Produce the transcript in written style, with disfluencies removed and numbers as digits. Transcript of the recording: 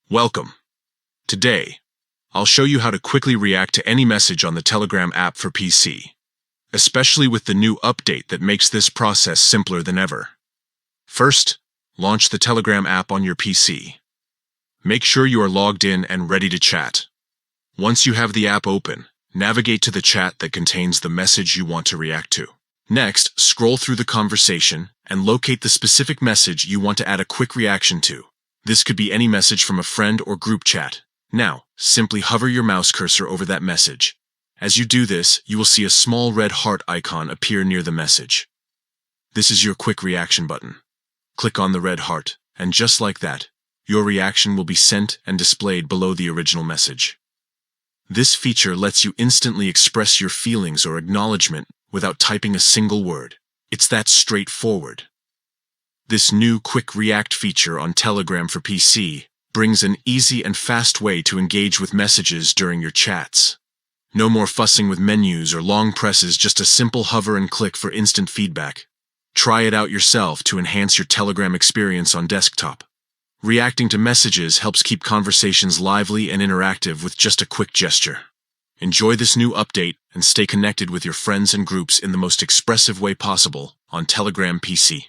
Welcome. Today, I'll show you how to quickly react to any message on the Telegram app for PC, especially with the new update that makes this process simpler than ever. First, launch the Telegram app on your PC. Make sure you are logged in and ready to chat. Once you have the app open, navigate to the chat that contains the message you want to react to. Next, scroll through the conversation and locate the specific message you want to add a quick reaction to. This could be any message from a friend or group chat. Now, simply hover your mouse cursor over that message. As you do this, you will see a small red heart icon appear near the message. This is your quick reaction button. Click on the red heart, and just like that, your reaction will be sent and displayed below the original message. This feature lets you instantly express your feelings or acknowledgement without typing a single word. It's that straightforward. This new Quick React feature on Telegram for PC brings an easy and fast way to engage with messages during your chats. No more fussing with menus or long presses, just a simple hover and click for instant feedback. Try it out yourself to enhance your Telegram experience on desktop. Reacting to messages helps keep conversations lively and interactive with just a quick gesture. Enjoy this new update and stay connected with your friends and groups in the most expressive way possible on Telegram PC.